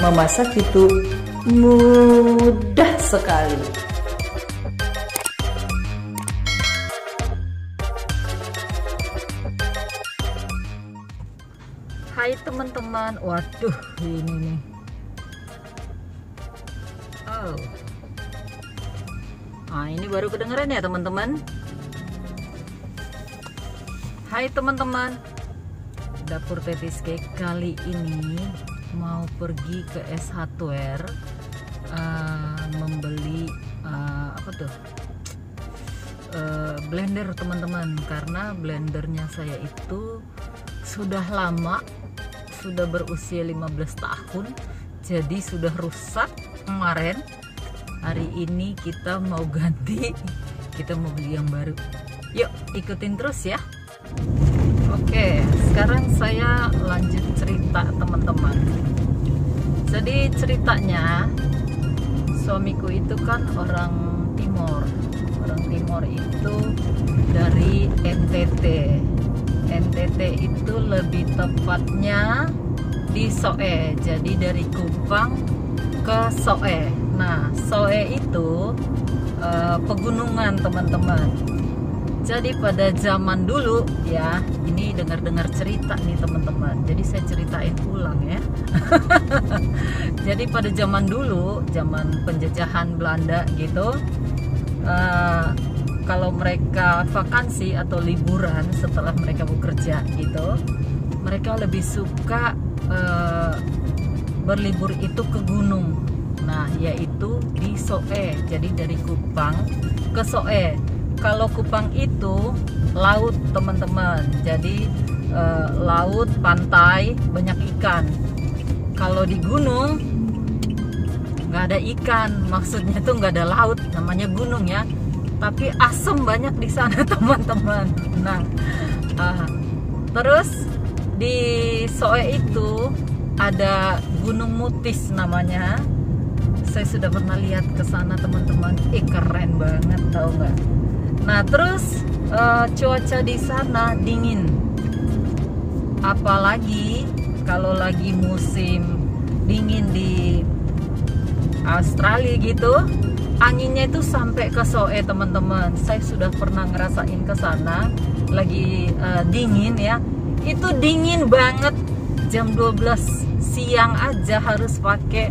Memasak itu mudah sekali. Hai teman-teman, waduh ini nih. Oh. Nah, ini baru kedengeran ya teman-teman. Hai teman-teman, Dapur Tetiske kali ini mau pergi ke S Hardware membeli blender teman-teman, karena blendernya saya itu sudah lama, sudah berusia 15 tahun, jadi sudah rusak kemarin. Hari ini kita mau ganti, kita mau beli yang baru. Yuk ikutin terus ya. Oke, sekarang saya lanjut cerita teman-teman. Jadi ceritanya, suamiku itu kan orang Timor. Orang Timor itu dari NTT. NTT itu lebih tepatnya di Soe. Jadi dari Kupang ke Soe. Nah, Soe itu pegunungan teman-teman. Jadi pada zaman dulu ya, ini dengar-dengar cerita nih teman-teman. Jadi saya ceritain ulang ya. Jadi pada zaman dulu, zaman penjajahan Belanda gitu, kalau mereka vakansi atau liburan setelah mereka bekerja gitu, mereka lebih suka berlibur itu ke gunung. Nah, yaitu di Soe. Jadi dari Kupang ke Soe. Kalau Kupang itu laut teman-teman, jadi laut, pantai, banyak ikan. Kalau di gunung nggak ada ikan, maksudnya tuh nggak ada laut, namanya gunung ya. Tapi asam banyak di sana teman-teman. Nah, terus di Soe itu ada Gunung Mutis namanya. Saya sudah pernah lihat ke sana teman-teman. Keren banget, tahu nggak? Nah, terus cuaca di sana dingin. Apalagi kalau lagi musim dingin di Australia gitu, anginnya itu sampai ke Soe teman-teman. Saya sudah pernah ngerasain ke sana lagi dingin ya. Itu dingin banget. Jam 12 siang aja harus pakai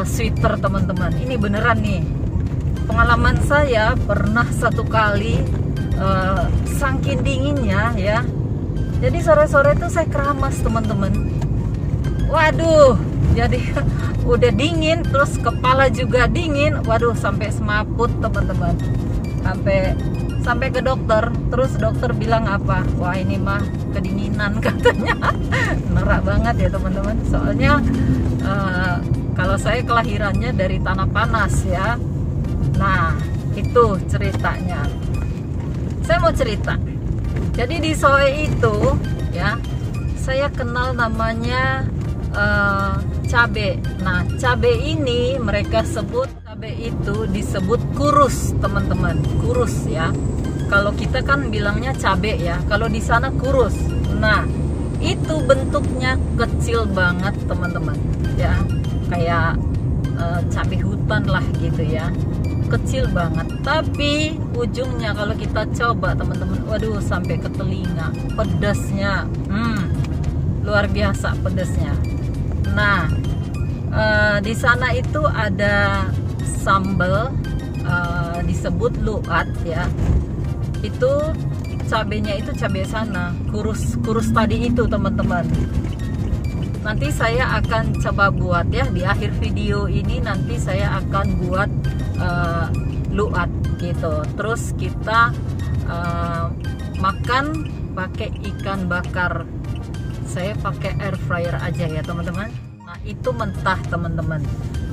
sweater teman-teman. Ini beneran nih. Pengalaman saya pernah satu kali saking dinginnya ya. Jadi sore-sore itu saya keramas teman-teman. Waduh, jadi udah dingin, terus kepala juga dingin. Waduh, sampai semaput teman-teman. Sampai ke dokter. Terus dokter bilang apa? Wah, ini mah kedinginan katanya. Norak banget ya teman-teman. Soalnya kalau saya kelahirannya dari tanah panas ya. Nah, itu ceritanya. Saya mau cerita. Jadi di Soe itu ya, saya kenal namanya cabe. Nah, cabe ini mereka sebut, cabe itu disebut kurus teman-teman. Kurus ya. Kalau kita kan bilangnya cabe ya. Kalau di sana kurus. Nah, itu bentuknya kecil banget teman-teman. Ya, kayak cabe hutan lah gitu ya. Kecil banget, tapi ujungnya kalau kita coba teman-teman, waduh, sampai ke telinga, pedasnya, luar biasa pedasnya. Nah, di sana itu ada sambal, disebut luat ya. Itu cabenya itu cabai sana, kurus tadi itu teman-teman. Nanti saya akan coba buat ya, di akhir video ini nanti saya akan buat luat gitu. Terus kita makan pakai ikan bakar. Saya pakai air fryer aja ya teman-teman. Nah, itu mentah teman-teman.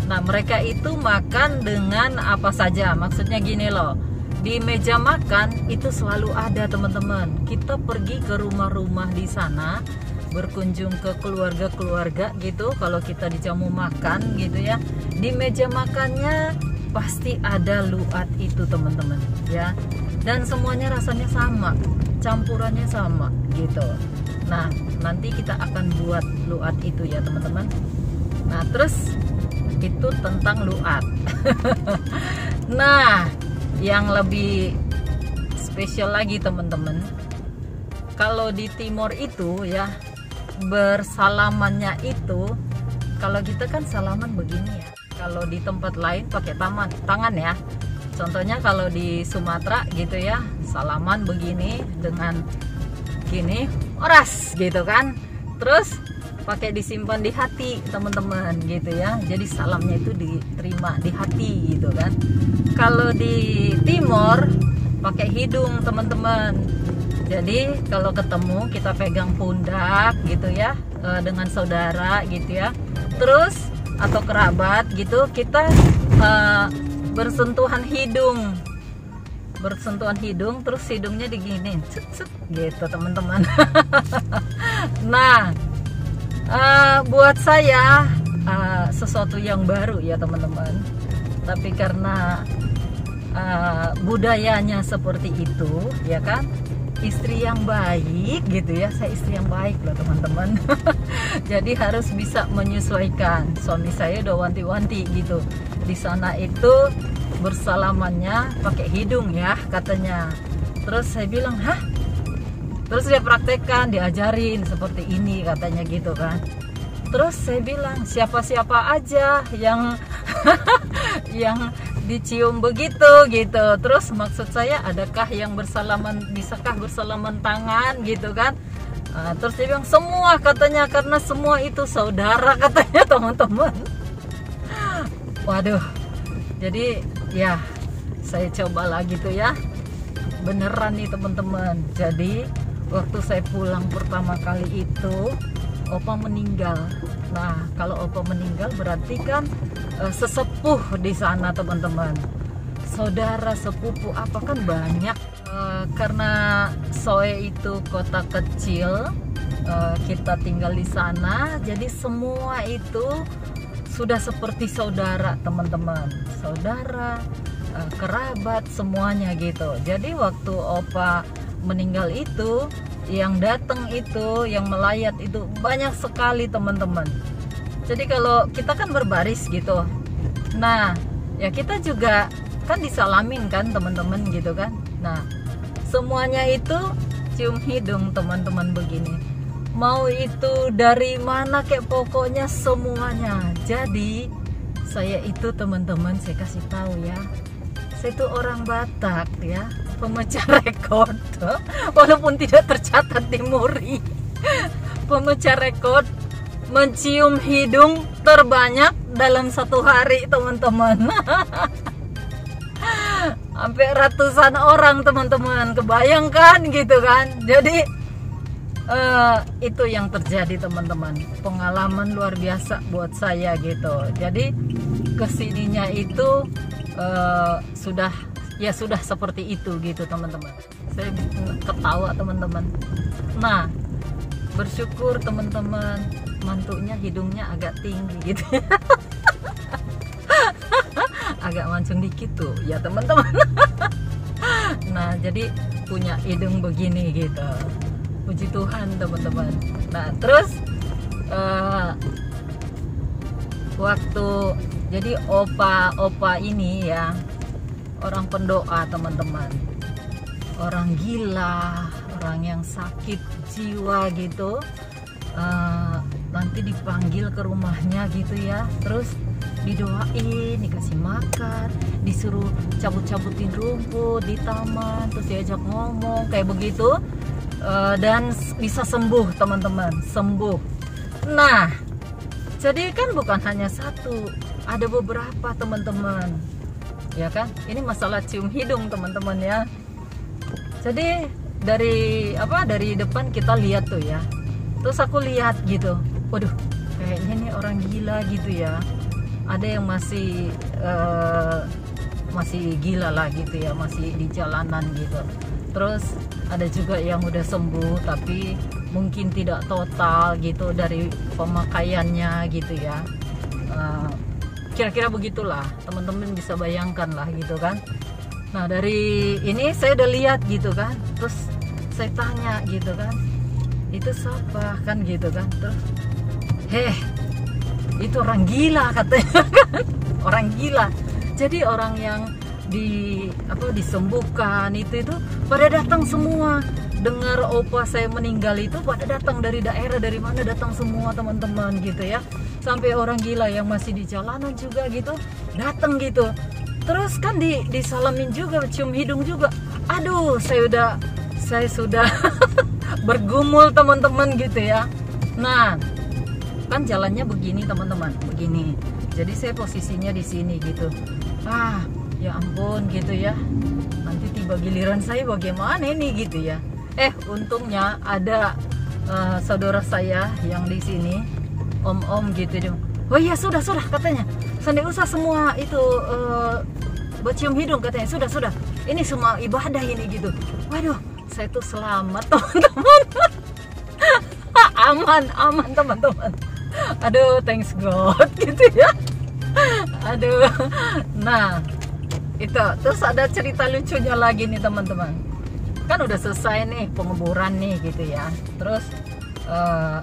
Nah, mereka itu makan dengan apa saja. Maksudnya gini loh, di meja makan itu selalu ada teman-teman. Kita pergi ke rumah-rumah di sana, berkunjung ke keluarga-keluarga gitu. Kalau kita dijamu makan gitu ya, di meja makannya pasti ada luat itu teman-teman ya. Dan semuanya rasanya sama, campurannya sama gitu. Nah, nanti kita akan buat luat itu ya teman-teman. Nah terus itu tentang luat. Nah yang lebih spesial lagi teman-teman, kalau di Timor itu ya, bersalamannya itu, kalau kita kan salaman begini ya, kalau di tempat lain pakai tangan ya. Contohnya kalau di Sumatera gitu ya, salaman begini dengan gini, oras gitu kan, terus pakai disimpan di hati teman-teman gitu ya, jadi salamnya itu diterima di hati gitu kan. Kalau di Timor pakai hidung teman-teman, jadi kalau ketemu kita pegang pundak gitu ya, dengan saudara gitu ya, terus atau kerabat gitu, kita bersentuhan hidung, terus hidungnya diginiin, gitu teman-teman. Nah buat saya sesuatu yang baru ya teman-teman, tapi karena budayanya seperti itu ya kan, istri yang baik gitu ya, saya istri yang baik loh teman-teman. Jadi harus bisa menyesuaikan. Suami saya udah wanti-wanti gitu, di sana itu bersalamannya pakai hidung ya katanya. Terus saya bilang, hah? Terus dia praktekkan, diajarin seperti ini katanya gitu kan. Terus saya bilang, siapa-siapa aja yang yang dicium begitu gitu. Terus maksud saya, adakah yang bersalaman, bisakah bersalaman tangan gitu kan? Terus dia bilang semua katanya, karena semua itu saudara katanya teman-teman. Waduh, jadi ya saya coba lagi tuh ya, beneran nih teman-teman. Jadi waktu saya pulang pertama kali itu, opa meninggal. Nah kalau opa meninggal berarti kan sesepuh di sana teman-teman, saudara sepupu apa kan banyak. Karena Soe itu kota kecil, kita tinggal di sana, jadi semua itu sudah seperti saudara teman-teman, saudara, kerabat semuanya gitu. Jadi waktu opa meninggal itu, yang datang itu, yang melayat itu banyak sekali teman-teman. Jadi kalau kita kan berbaris gitu, nah ya kita juga kan disalamin kan teman-teman gitu kan. Nah semuanya itu cium hidung teman-teman begini, mau itu dari mana kayak pokoknya semuanya. Jadi saya itu teman-teman, saya kasih tahu ya, saya itu orang Batak ya, pemecah rekor, walaupun tidak tercatat di Muri. Pemecah rekor mencium hidung terbanyak dalam satu hari teman-teman. Sampai ratusan orang teman-teman, kebayangkan gitu kan. Jadi itu yang terjadi teman-teman, pengalaman luar biasa buat saya gitu. Jadi kesininya itu sudah seperti itu gitu teman-teman. Saya ketawa teman-teman. Nah bersyukur teman-teman, mantunya hidungnya agak tinggi gitu. Agak mancung dikit tuh ya teman-teman. Nah jadi punya hidung begini gitu, puji Tuhan teman-teman. Nah terus waktu jadi opa ini ya orang pendoa teman-teman, orang gila, orang yang sakit jiwa gitu, nanti dipanggil ke rumahnya gitu ya, terus didoain, dikasih makan, disuruh cabut-cabutin rumput di taman, terus diajak ngomong kayak begitu, dan bisa sembuh teman-teman, sembuh. Nah jadi kan bukan hanya satu, ada beberapa teman-teman ya kan. Ini masalah cium hidung teman-teman ya. Jadi dari depan kita lihat tuh ya, terus aku lihat gitu, waduh kayaknya nih orang gila gitu ya. Ada yang masih gila lah gitu ya, masih di jalanan gitu. Terus ada juga yang udah sembuh tapi mungkin tidak total gitu dari pemakaiannya gitu ya. Kira-kira begitulah teman-teman, bisa bayangkan lah gitu kan. Nah dari ini saya udah lihat gitu kan, terus saya tanya gitu kan, itu siapa kan gitu kan. Terus itu orang gila katanya kan. Orang gila. Jadi orang yang disembuhkan itu pada datang semua. Dengar opa saya meninggal itu pada datang dari daerah, dari mana datang semua teman-teman gitu ya. Sampai orang gila yang masih di jalanan juga gitu datang gitu. Terus kan disalamin juga, cium hidung juga. Aduh, saya sudah bergumul teman-teman gitu ya. Nah, kan jalannya begini teman-teman, begini. Jadi saya posisinya di sini gitu. Ya ampun gitu ya. Nanti tiba giliran saya bagaimana ini gitu ya. Untungnya ada saudara saya yang di sini, om-om gitu. Oh iya sudah katanya. Sandi usah semua itu bercium hidung katanya. Sudah. Ini semua ibadah ini gitu. Waduh, saya tuh selamat teman-teman. Aman teman-teman. Aduh, thanks God gitu ya. Aduh. Nah, itu terus ada cerita lucunya lagi nih teman-teman. Kan udah selesai nih penguburan nih gitu ya. Terus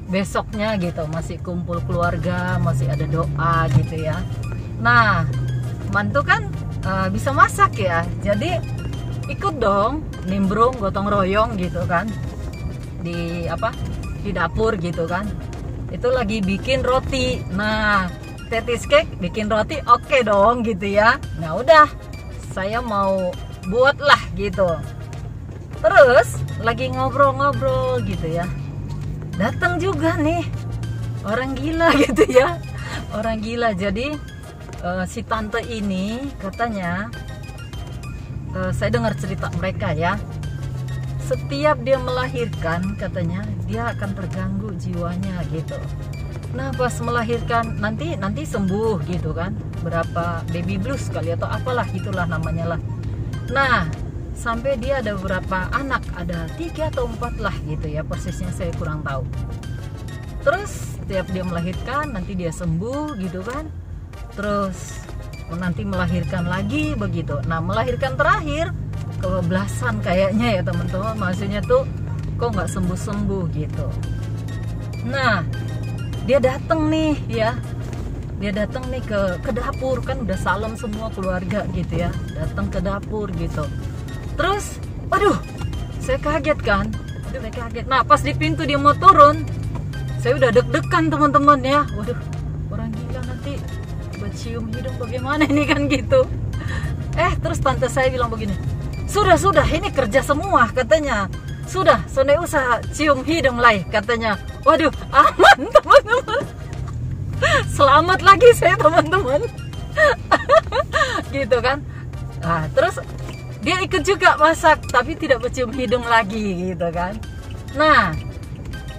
besoknya gitu masih kumpul keluarga, masih ada doa gitu ya. Nah, mantu kan bisa masak ya. Jadi ikut dong nimbrung gotong royong gitu kan. Di dapur gitu kan. Itu lagi bikin roti. Nah, tetis cake bikin roti oke dong gitu ya. Nah, udah saya mau buat lah gitu. Terus lagi ngobrol-ngobrol gitu ya. Datang juga nih orang gila gitu ya. Orang gila. Jadi si tante ini katanya saya dengar cerita mereka ya. Setiap dia melahirkan katanya dia akan terganggu jiwanya gitu. Nah, pas melahirkan nanti sembuh gitu kan. Berapa baby blues kali atau apalah gitulah namanya lah. Nah, sampai dia ada beberapa anak, ada 3 atau 4 lah gitu ya, persisnya saya kurang tahu. Terus setiap dia melahirkan nanti dia sembuh gitu kan. Terus nanti melahirkan lagi begitu. Nah, melahirkan terakhir kebablasan kayaknya ya teman-teman. Maksudnya tuh kok nggak sembuh-sembuh gitu. Nah, dia datang nih ya. Dia datang nih ke dapur kan, udah salam semua keluarga gitu ya. Datang ke dapur gitu. Terus, waduh, saya kaget kan. Nah, pas di pintu dia mau turun, saya udah deg-degan teman-teman ya. Waduh, orang gila nanti bercium hidung bagaimana ini kan gitu. Terus tante saya bilang begini, sudah, ini kerja semua katanya. Sudah usah cium hidung lagi katanya. Waduh, aman teman-teman. Selamat lagi saya teman-teman. Gitu kan. Nah, terus dia ikut juga masak, tapi tidak bercium hidung lagi gitu kan. Nah,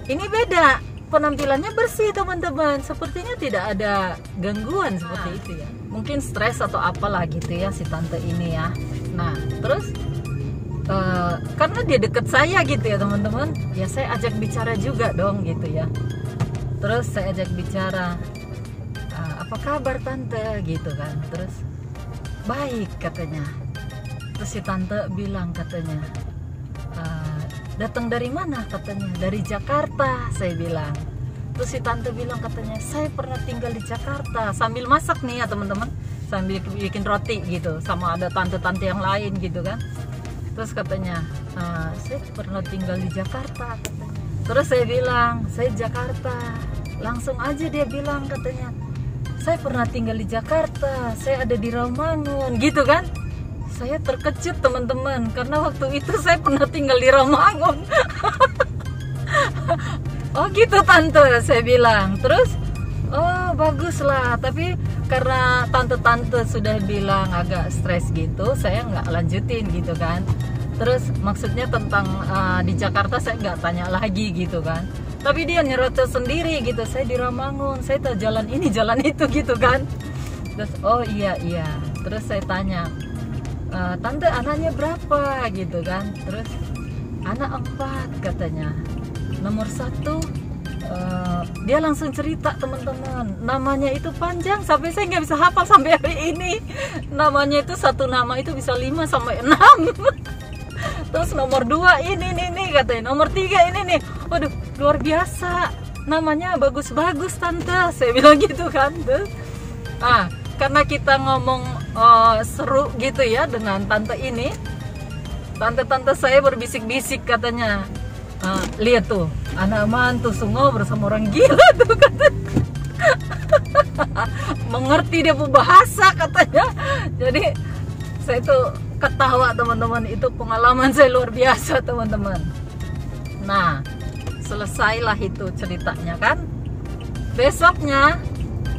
ini beda, penampilannya bersih teman-teman. Sepertinya tidak ada gangguan seperti itu ya. Mungkin stres atau apalah gitu ya si tante ini ya. Nah, terus karena dia deket saya gitu ya teman-teman, ya saya ajak bicara juga dong gitu ya. Terus saya ajak bicara, apa kabar tante gitu kan. Terus baik katanya. Terus si tante bilang katanya, datang dari mana katanya? Dari Jakarta, saya bilang. Terus si tante bilang katanya, saya pernah tinggal di Jakarta. Sambil masak nih ya teman-teman, sambil bikin roti gitu, sama ada tante-tante yang lain gitu kan. Terus katanya, saya pernah tinggal di Jakarta katanya. Terus saya bilang, saya Jakarta. Langsung aja dia bilang katanya, saya pernah tinggal di Jakarta, saya ada di Rawamangun gitu kan. Saya terkejut teman-teman, karena waktu itu saya pernah tinggal di Rawamangun. Oh gitu tante, saya bilang. Terus, oh bagus lah. Tapi karena tante-tante sudah bilang agak stres gitu, saya nggak lanjutin gitu kan. Terus maksudnya tentang di Jakarta saya nggak tanya lagi gitu kan. Tapi dia nyerocos sendiri gitu, saya di Rawamangun, saya tahu jalan ini, jalan itu gitu kan. Terus, oh iya. Terus saya tanya, tante anaknya berapa gitu kan. Terus anak 4 katanya. Nomor 1 dia langsung cerita teman-teman, namanya itu panjang sampai saya nggak bisa hafal sampai hari ini. Namanya itu satu nama itu bisa 5 sampai 6. Terus nomor 2 ini katanya, nomor 3 ini nih. Waduh, luar biasa. namanya bagus-bagus tante, saya bilang gitu kan. Nah, karena kita ngomong seru gitu ya dengan tante ini, tante-tante saya berbisik-bisik katanya, lihat tuh anak mantu ngobrol bersama orang gila tuh katanya. Mengerti dia bahasa katanya. Jadi saya tuh ketawa teman-teman, itu pengalaman saya luar biasa teman-teman. Nah, selesailah itu ceritanya kan. Besoknya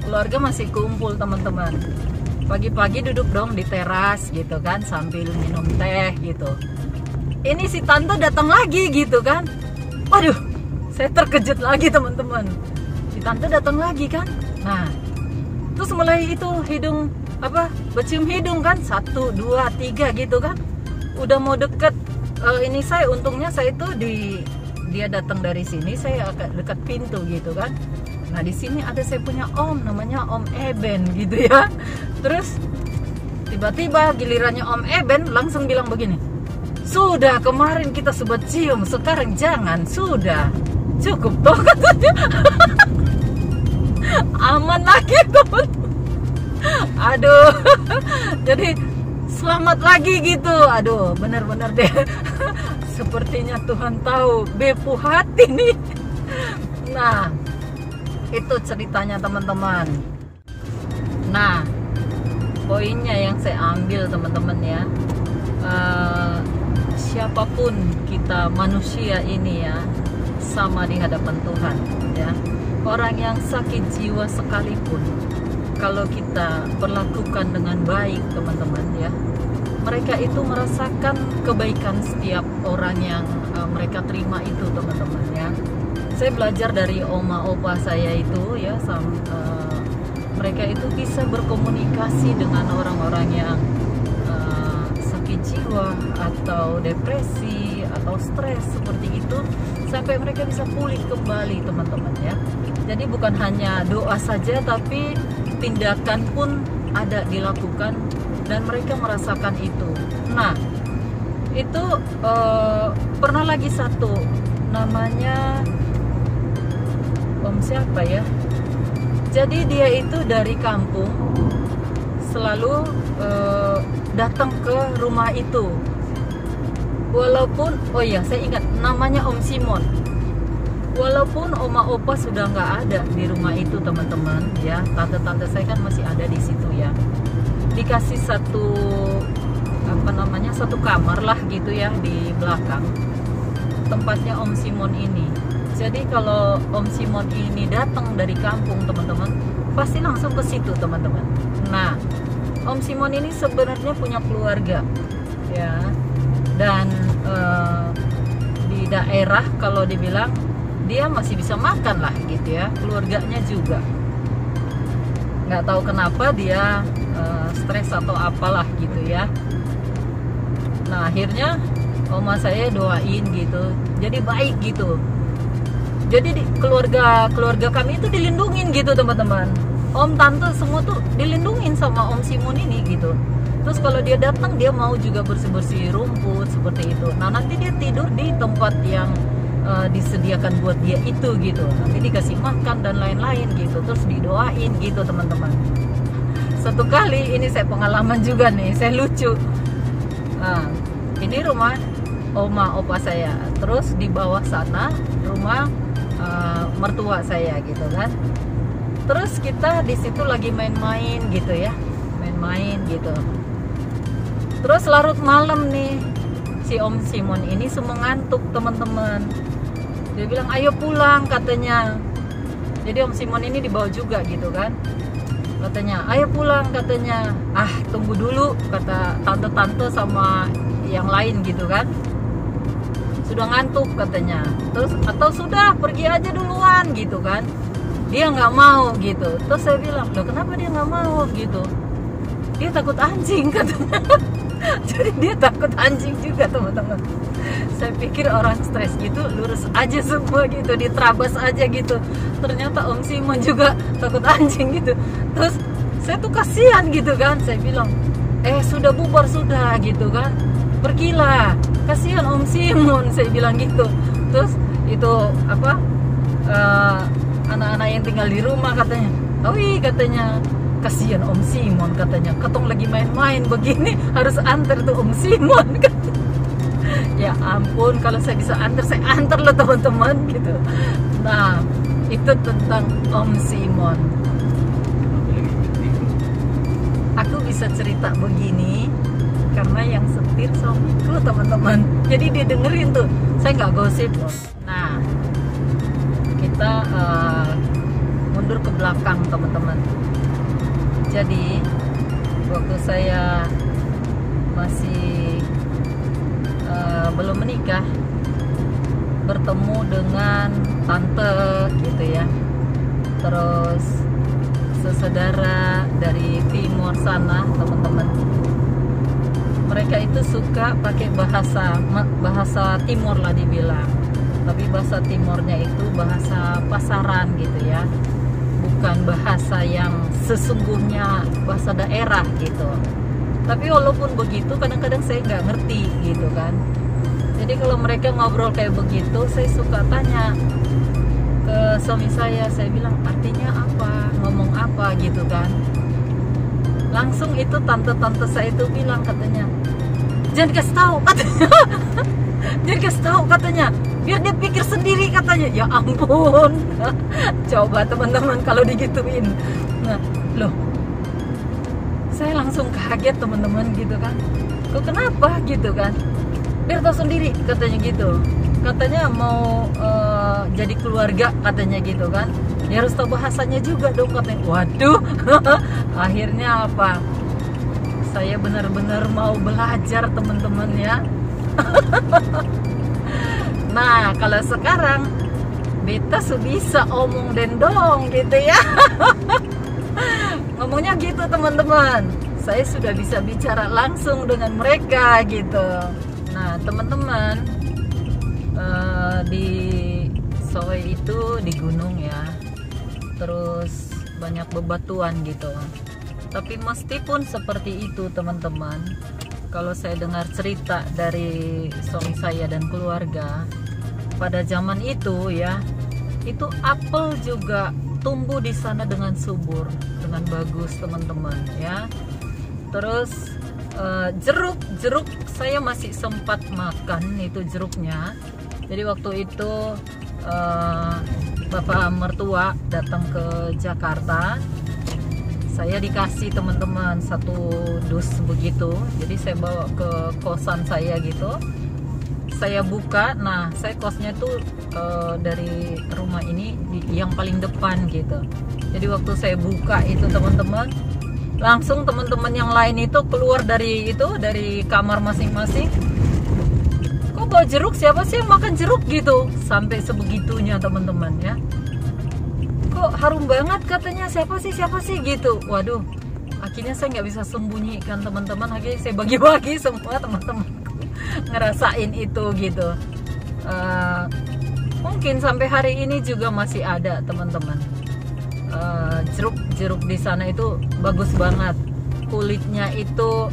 keluarga masih kumpul teman-teman. Pagi-pagi duduk dong di teras gitu kan, sambil minum teh gitu. Ini si tante datang lagi gitu kan. Waduh, saya terkejut lagi teman-teman. Si tante datang lagi kan. Nah, terus mulai itu hidung bercium hidung kan, 1, 2, 3 gitu kan. Udah mau deket, ini saya untungnya saya itu dia datang dari sini, saya agak dekat pintu gitu kan. Nah di sini ada saya punya om, namanya Om Eben gitu ya. Terus tiba-tiba gilirannya Om Eben langsung bilang begini, sudah kemarin kita sempat cium, sekarang jangan, sudah cukup toh katanya. Aman lagi teman. Aduh, jadi selamat lagi gitu. Aduh, benar-benar deh. Sepertinya Tuhan tahu bepu hati nih. Nah, itu ceritanya teman-teman. Nah, poinnya yang saya ambil teman-teman ya, siapapun kita manusia ini ya, sama di hadapan Tuhan ya. Orang yang sakit jiwa sekalipun, kalau kita perlakukan dengan baik teman-teman ya, mereka itu merasakan kebaikan setiap orang yang mereka terima itu teman-teman ya. Saya belajar dari oma opa saya itu ya, mereka itu bisa berkomunikasi dengan orang-orang yang sakit jiwa atau depresi atau stres seperti itu, sampai mereka bisa pulih kembali teman-teman ya. Jadi bukan hanya doa saja, tapi tindakan pun ada dilakukan dan mereka merasakan itu. Nah, itu pernah lagi satu, namanya Om siapa ya? Jadi dia itu dari kampung selalu datang ke rumah itu. Walaupun, oh iya saya ingat namanya Om Simon. Walaupun oma opa sudah nggak ada di rumah itu teman-teman ya, tante-tante saya kan masih ada di situ ya. Dikasih satu satu kamar lah gitu ya di belakang tempatnya Om Simon ini. Jadi kalau Om Simon ini datang dari kampung teman-teman, pasti langsung ke situ teman-teman. Nah, Om Simon ini sebenarnya punya keluarga ya, dan di daerah kalau dibilang dia masih bisa makan lah gitu ya, keluarganya juga. Nggak tahu kenapa dia stres atau apalah gitu ya. Nah akhirnya oma saya doain gitu, jadi baik gitu. Jadi keluarga kami itu dilindungin gitu teman-teman. Om tante semua tuh dilindungin sama Om Simon ini gitu. Terus kalau dia datang dia mau juga bersih-bersih rumput seperti itu. Nah nanti dia tidur di tempat yang disediakan buat dia itu gitu. Nanti dikasih makan dan lain-lain gitu. Terus didoain gitu teman-teman. Satu kali ini saya pengalaman juga nih, saya lucu. Nah, ini rumah oma opa saya. Terus di bawah sana rumah mertua saya gitu kan. Terus kita di situ lagi main-main gitu ya, main-main gitu. Terus larut malam nih, si Om Simon ini semua ngantuk teman-teman. Dia bilang ayo pulang katanya. Jadi Om Simon ini dibawa juga gitu kan. Katanya ayo pulang katanya. Ah tunggu dulu kata tante-tante sama yang lain gitu kan. Sudah ngantuk katanya. Terus atau sudah pergi aja duluan gitu kan. Dia nggak mau gitu. Terus saya bilang loh kenapa dia nggak mau gitu. Dia takut anjing katanya. Jadi dia takut anjing juga teman-teman. Saya pikir orang stres gitu lurus aja semua gitu, diterabas aja gitu. Ternyata Om Simon juga takut anjing gitu. Terus saya tuh kasihan gitu kan. Saya bilang sudah bubar sudah gitu kan, pergilah, kasihan Om Simon, saya bilang gitu. Terus itu anak-anak yang tinggal di rumah katanya. Wih katanya, kasihan Om Simon katanya, ketong lagi main-main begini harus antar tuh Om Simon. Ya ampun, kalau saya bisa antar, saya antar loh teman-teman gitu. Nah, itu tentang Om Simon. Aku bisa cerita begini karena yang setir suamiku teman-teman. Jadi dia dengerin tuh, saya nggak gosip loh. Nah, kita mundur ke belakang teman-teman. Jadi waktu saya masih belum menikah, bertemu dengan tante gitu ya, terus sesaudara dari timur sana teman-teman. Mereka itu suka pakai bahasa timur lah dibilang, tapi bahasa timurnya itu bahasa pasaran gitu ya, bukan bahasa yang sesungguhnya bahasa daerah gitu. Tapi walaupun begitu kadang-kadang saya nggak ngerti gitu kan. Jadi kalau mereka ngobrol kayak begitu, saya suka tanya ke suami saya bilang artinya apa, ngomong apa gitu kan. Langsung itu tante-tante saya itu bilang katanya, jangan kasih tahu katanya. Jangan kasih tahu katanya, biar dia pikir sendiri katanya. Ya ampun. Coba teman-teman kalau digituin. Nah, loh, saya langsung kaget teman-teman gitu kan. Kok kenapa gitu kan? Biar tahu sendiri katanya gitu. Katanya mau jadi keluarga katanya gitu kan. Ya harus tahu bahasanya juga dong katanya. Waduh. Akhirnya apa? Saya benar-benar mau belajar teman-teman ya. Nah, kalau sekarang beta bisa omong dendong gitu ya. Ngomongnya gitu teman-teman. Saya sudah bisa bicara langsung dengan mereka gitu. Nah teman-teman, di Soe itu di gunung ya, terus banyak bebatuan gitu. Tapi meskipun seperti itu teman-teman, kalau saya dengar cerita dari suami saya dan keluarga, pada zaman itu ya, itu apel juga tumbuh di sana dengan subur, dengan bagus teman-teman ya. Terus jeruk saya masih sempat makan itu jeruknya. Jadi waktu itu bapak mertua datang ke Jakarta, saya dikasih teman-teman 1 dus begitu. Jadi saya bawa ke kosan saya gitu, saya buka. Nah saya kosnya tuh dari rumah ini yang paling depan gitu. Jadi waktu saya buka itu teman-teman, langsung teman-teman yang lain itu keluar dari kamar masing-masing. Kok bawa jeruk, siapa sih yang makan jeruk gitu, sampai sebegitunya teman-teman ya. Kok harum banget katanya, siapa sih gitu. Waduh, akhirnya saya nggak bisa sembunyikan teman-teman, akhirnya saya bagi-bagi semua teman-temanku ngerasain itu gitu. Mungkin sampai hari ini juga masih ada teman-teman. Jeruk di sana itu bagus banget, kulitnya itu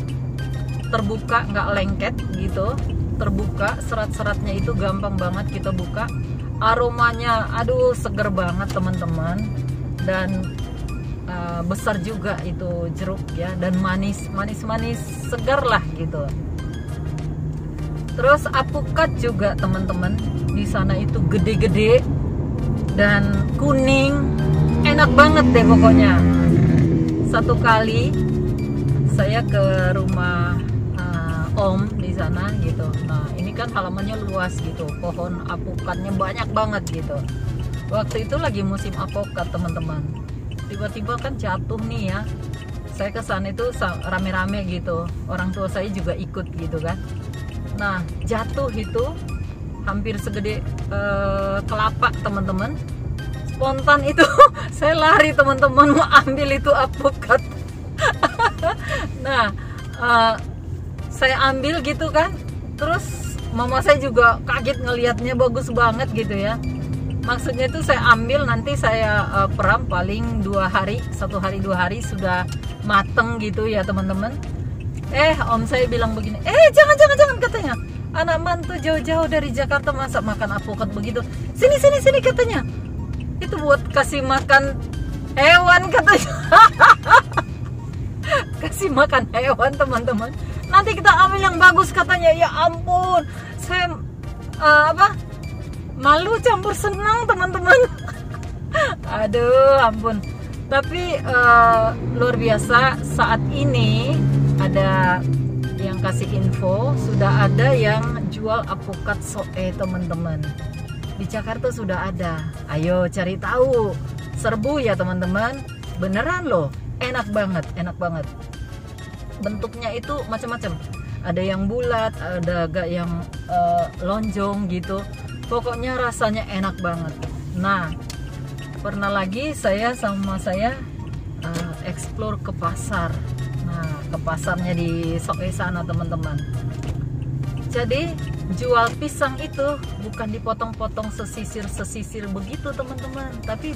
terbuka, nggak lengket gitu, terbuka, serat-seratnya itu gampang banget kita buka. Aromanya aduh seger banget teman-teman, dan besar juga itu jeruk ya, dan manis segar lah gitu. Terus apukat juga teman-teman, di sana itu gede-gede dan kuning, enak banget deh pokoknya. Satu kali saya ke rumah Om di sana gitu. Nah ini kan halamannya luas gitu, pohon apukatnya banyak banget gitu. Waktu itu lagi musim apokat teman-teman. Tiba-tiba kan jatuh nih ya. Saya ke sana itu rame-rame gitu. Orang tua saya juga ikut gitu kan. Nah jatuh itu hampir segede kelapa teman-teman. Spontan itu saya lari teman-teman mau ambil itu apukat. Nah saya ambil gitu kan, terus mama saya juga kaget ngelihatnya bagus banget gitu ya. Maksudnya itu saya ambil, nanti saya peram paling 2 hari, 1 hari 2 hari sudah mateng gitu ya teman-teman. Om saya bilang begini, jangan katanya, anak mantu jauh-jauh dari Jakarta masa makan apukat begitu. Sini katanya. Itu buat kasih makan hewan katanya. Kasih makan hewan teman-teman. Nanti kita ambil yang bagus katanya. Ya ampun, saya malu campur senang teman-teman. Aduh ampun. Tapi luar biasa, saat ini ada yang kasih info, sudah ada yang jual apokat soe teman-teman. Di Jakarta sudah ada. Ayo cari tahu, serbu ya teman-teman. Beneran loh, enak banget, enak banget. Bentuknya itu macam-macam. Ada yang bulat, ada agak yang lonjong gitu. Pokoknya rasanya enak banget. Nah, pernah lagi saya explore ke pasar. Nah, ke pasarnya di Soe sana teman-teman. Jadi jual pisang itu bukan dipotong-potong sesisir begitu teman-teman, tapi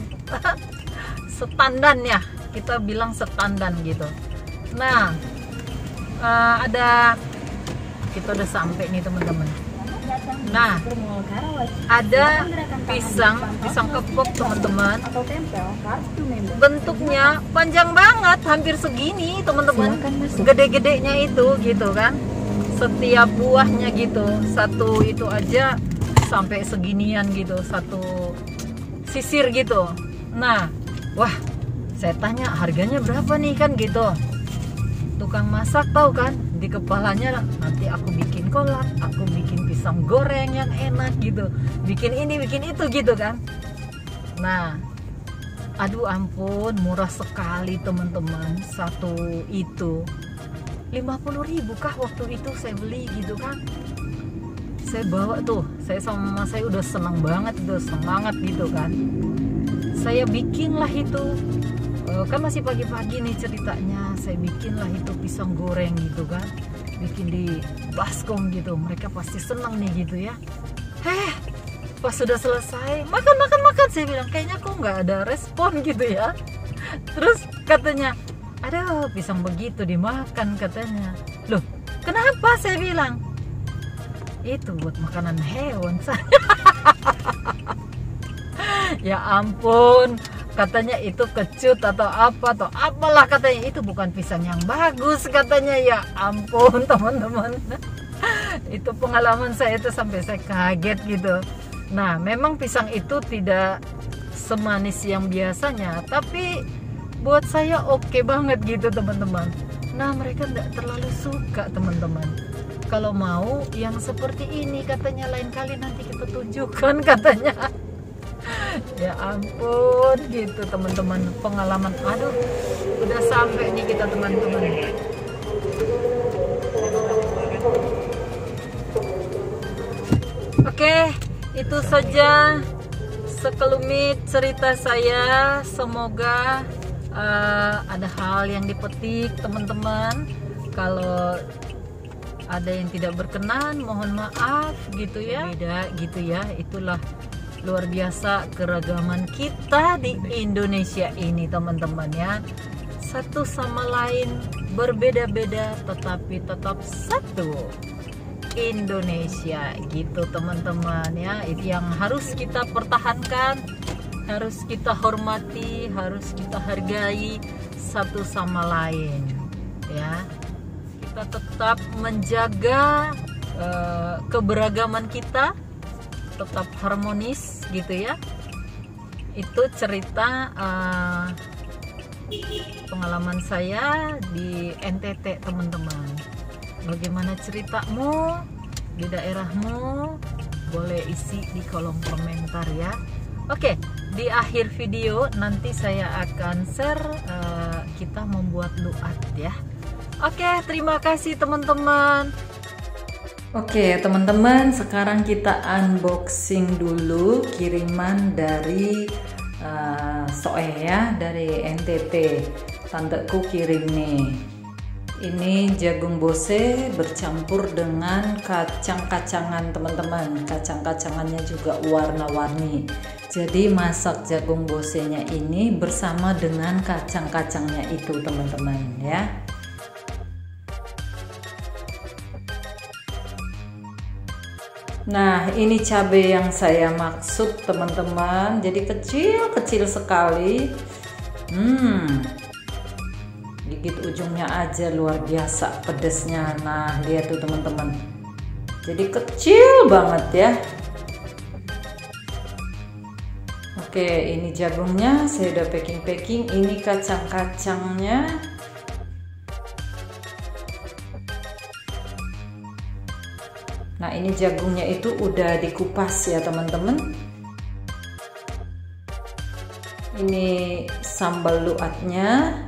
setandan ya, kita bilang setandan gitu. Nah, kita udah sampai nih teman-teman. Nah, ada pisang kepok teman-teman. Bentuknya panjang banget, hampir segini teman-teman. Gede-gedenya itu gitu kan. Setiap buahnya gitu, satu itu aja sampai seginian gitu, satu sisir gitu. Nah, wah, saya tanya harganya berapa nih kan gitu. Tukang masak tahu kan, di kepalanya nanti aku bikin kolak, aku bikin pisang goreng yang enak gitu, bikin ini bikin itu gitu kan. Nah, aduh ampun, murah sekali teman-teman. Satu itu 50.000 kah waktu itu saya beli gitu kan. Saya bawa tuh, saya sama mama saya udah senang banget, udah semangat gitu kan. Saya bikinlah itu, kan masih pagi-pagi nih ceritanya. Saya bikinlah itu pisang goreng gitu kan, bikin di baskom gitu. Mereka pasti senang nih gitu ya. Pas sudah selesai, makan. Saya bilang kayaknya kok nggak ada respon gitu ya. Terus katanya, aduh pisang begitu dimakan katanya. Loh kenapa? Saya bilang itu buat makanan hewan saya. Ya ampun, katanya itu kecut atau apalah katanya, itu bukan pisang yang bagus katanya. Ya ampun teman-teman. Itu pengalaman saya itu sampai saya kaget gitu. Nah, memang pisang itu tidak semanis yang biasanya, tapi buat saya oke banget gitu teman-teman. Nah, mereka tidak terlalu suka teman-teman. Kalau mau yang seperti ini katanya, lain kali nanti kita tunjukkan katanya. Ya ampun gitu teman-teman, pengalaman. Aduh, udah sampai nih kita teman-teman. Oke, itu saja sekelumit cerita saya. Semoga ada hal yang dipetik teman-teman. Kalau ada yang tidak berkenan, mohon maaf gitu ya. Beda gitu ya. Itulah luar biasa keragaman kita di Indonesia ini teman-teman ya. Satu sama lain berbeda-beda tetapi tetap satu Indonesia gitu teman-teman ya. Itu yang harus kita pertahankan, harus kita hormati, harus kita hargai satu sama lain ya. Kita tetap menjaga keberagaman kita, tetap harmonis gitu ya. Itu cerita pengalaman saya di NTT teman-teman. Bagaimana ceritamu di daerahmu? Boleh isi di kolom komentar ya. Oke, di akhir video nanti saya akan share kita membuat luat ya. Oke, terima kasih teman-teman. Oke teman-teman, sekarang kita unboxing dulu kiriman dari Soe ya, dari NTT. Tanteku kirim nih. Ini jagung bose bercampur dengan kacang-kacangan teman-teman. Kacang-kacangannya juga warna-warni. Jadi masak jagung bosenya ini bersama dengan kacang-kacangnya itu teman-teman ya. Nah, ini cabai yang saya maksud teman-teman. Jadi kecil-kecil sekali. Gigit ujungnya aja luar biasa pedesnya. Nah, lihat tuh teman-teman. Jadi kecil banget ya. Oke, ini jagungnya saya udah packing. Ini kacang-kacangnya. Nah, ini jagungnya itu udah dikupas ya teman-teman. Ini sambal luatnya.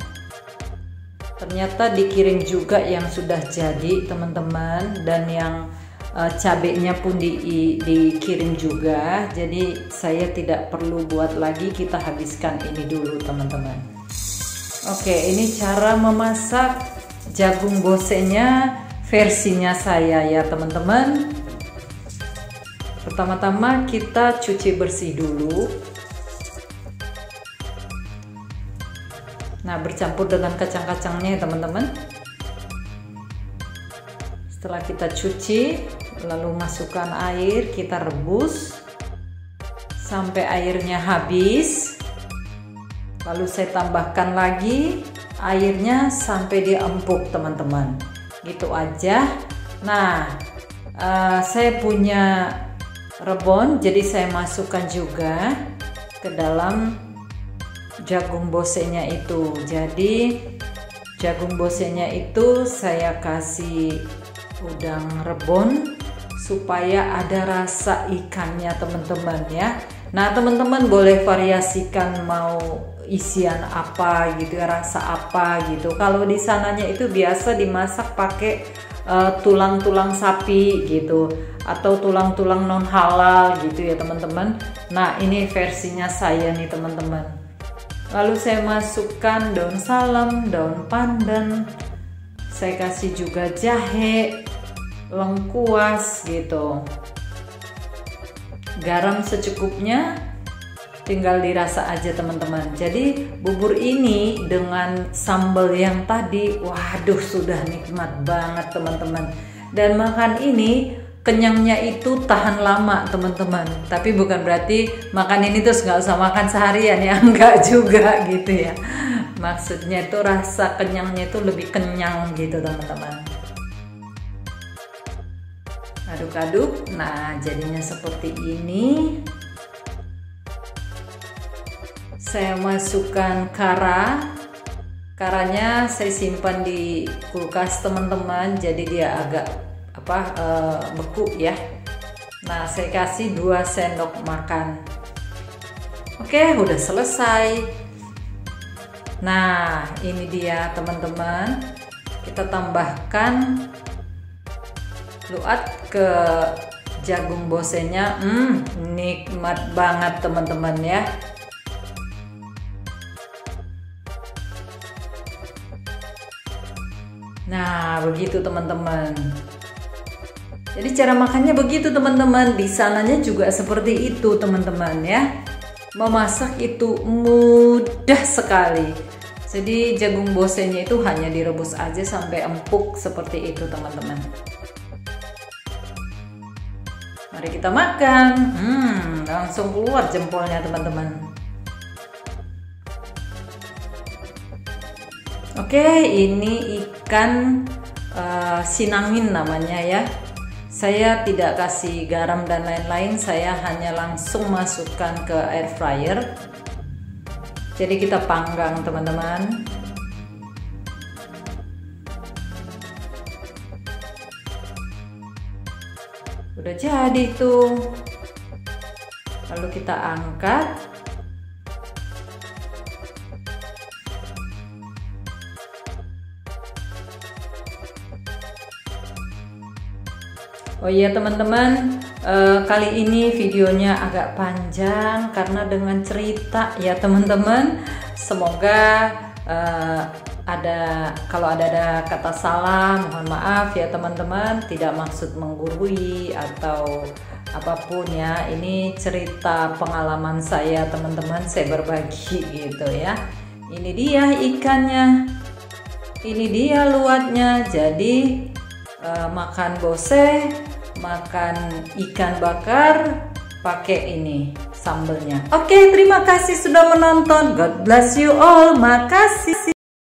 Ternyata dikirim juga yang sudah jadi teman-teman, dan yang cabenya pun dikirim juga. Jadi saya tidak perlu buat lagi, kita habiskan ini dulu teman-teman. Oke, ini cara memasak jagung bosenya versinya saya ya teman-teman. Pertama-tama kita cuci bersih dulu. Nah, bercampur dengan kacang-kacangnya ya teman-teman. Setelah kita cuci, lalu masukkan air, kita rebus sampai airnya habis. Lalu saya tambahkan lagi airnya sampai dia empuk teman-teman. Gitu aja. Nah, saya punya rebon, jadi saya masukkan juga ke dalam jagung bosenya itu. Jadi jagung bosenya itu saya kasih udang rebon supaya ada rasa ikannya teman-teman ya. Nah, teman-teman boleh variasikan mau isian apa gitu ya, rasa apa gitu. Kalau di sananya itu biasa dimasak pakai tulang-tulang sapi gitu, atau tulang-tulang non halal gitu ya teman-teman. Nah, ini versinya saya nih teman-teman. Lalu saya masukkan daun salam, daun pandan, saya kasih juga jahe, lengkuas gitu, garam secukupnya, tinggal dirasa aja teman-teman. Jadi bubur ini dengan sambal yang tadi, waduh sudah nikmat banget teman-teman. Dan makan ini kenyangnya itu tahan lama teman-teman. Tapi bukan berarti makan ini terus nggak usah makan seharian ya, enggak juga gitu ya. Maksudnya itu rasa kenyangnya itu lebih kenyang gitu teman-teman. Aduk-aduk. Nah, jadinya seperti ini. Saya masukkan karanya saya simpan di kulkas teman-teman, jadi dia agak beku ya. Nah, saya kasih 2 sendok makan. Oke, udah selesai. Nah, ini dia teman-teman, kita tambahkan luat ke jagung bosenya. Nikmat banget teman-teman ya. Nah, begitu teman-teman. Jadi cara makannya begitu teman-teman. Di sananya juga seperti itu teman-teman ya. Memasak itu mudah sekali. Jadi jagung bosenya itu hanya direbus aja sampai empuk seperti itu teman-teman. Mari kita makan. Langsung keluar jempolnya teman-teman. Oke, ini ikan sinangin namanya ya. Saya tidak kasih garam dan lain-lain, saya hanya langsung masukkan ke air fryer. Jadi kita panggang teman-teman. Udah jadi tuh. Lalu kita angkat. Oh iya teman-teman, kali ini videonya agak panjang karena dengan cerita ya teman-teman. Semoga kalau ada kata salah mohon maaf ya teman-teman, tidak maksud menggurui atau apapun ya. Ini cerita pengalaman saya teman-teman, saya berbagi gitu ya. Ini dia ikannya, ini dia luatnya. Jadi makan bose makan ikan bakar pakai ini sambelnya. Oke, terima kasih sudah menonton. God bless you all. Makasih.